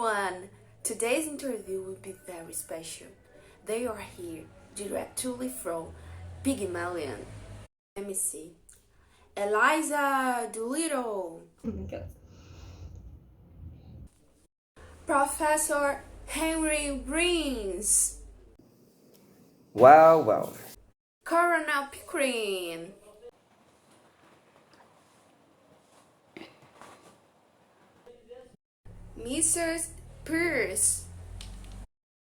everyone! Today's interview will be very special. They are here directly from Pygmalion. Let me see. Eliza Doolittle. Okay. Professor Henry Prince. Well. Colonel Pickering. Mrs. Pierce.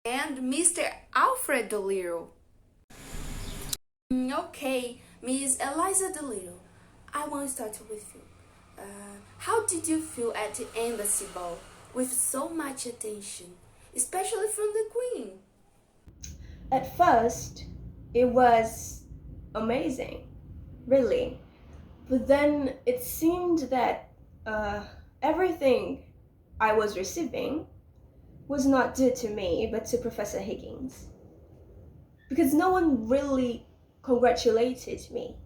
And Mr. Alfred Doolittle. Okay, Miss Eliza Doolittle, I want to start with you. How did you feel at the embassy ball with so much attention, especially from the Queen? At first, it was amazing, really. But then it seemed that everything I was receiving was not due to me, but to Professor Higgins. Because no one really congratulated me.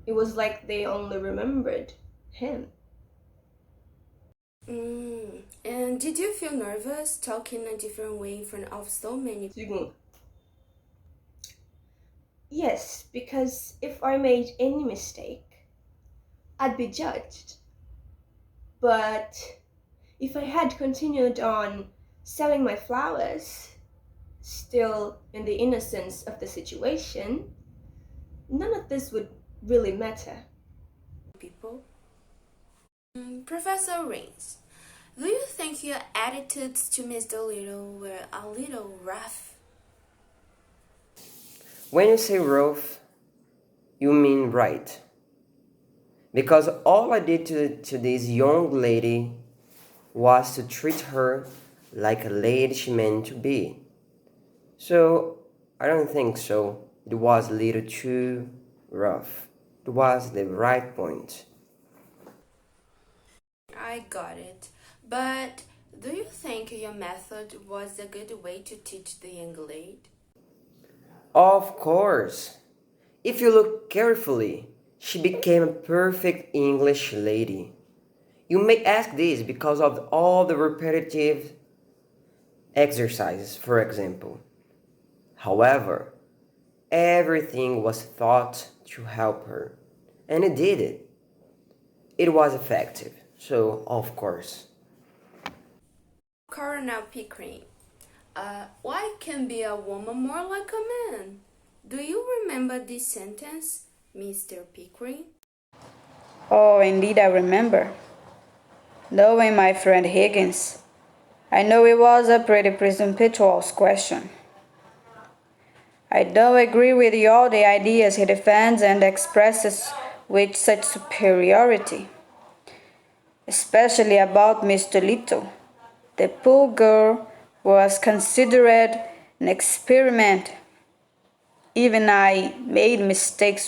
It was like they only remembered him. And did you feel nervous talking a different way in front of so many people? Yes, because if I made any mistake, I'd be judged. But if I had continued on selling my flowers, still in the innocence of the situation, none of this would really matter. People. Professor Rains, do you think your attitudes to Miss Doolittle were a little rough? When you say rough, you mean right. Because all I did to this young lady was to treat her like a lady she meant to be. So, I don't think so. It was a little too rough. It was the right point. I got it. But do you think your method was a good way to teach the young lady? Of course. If you look carefully, she became a perfect English lady. You may ask this because of all the repetitive exercises, for example. However, everything was thought to help her, and it did it. It was effective, so of course. Colonel Pickering, why can be a woman more like a man? Do you remember this sentence, Mr. Pickering? Oh, indeed I remember. Knowing my friend Higgins, I know it was a pretty presumptuous question. I don't agree with all the ideas he defends and expresses with such superiority, especially about Miss Doolittle. The poor girl was considered an experiment. Even I made mistakes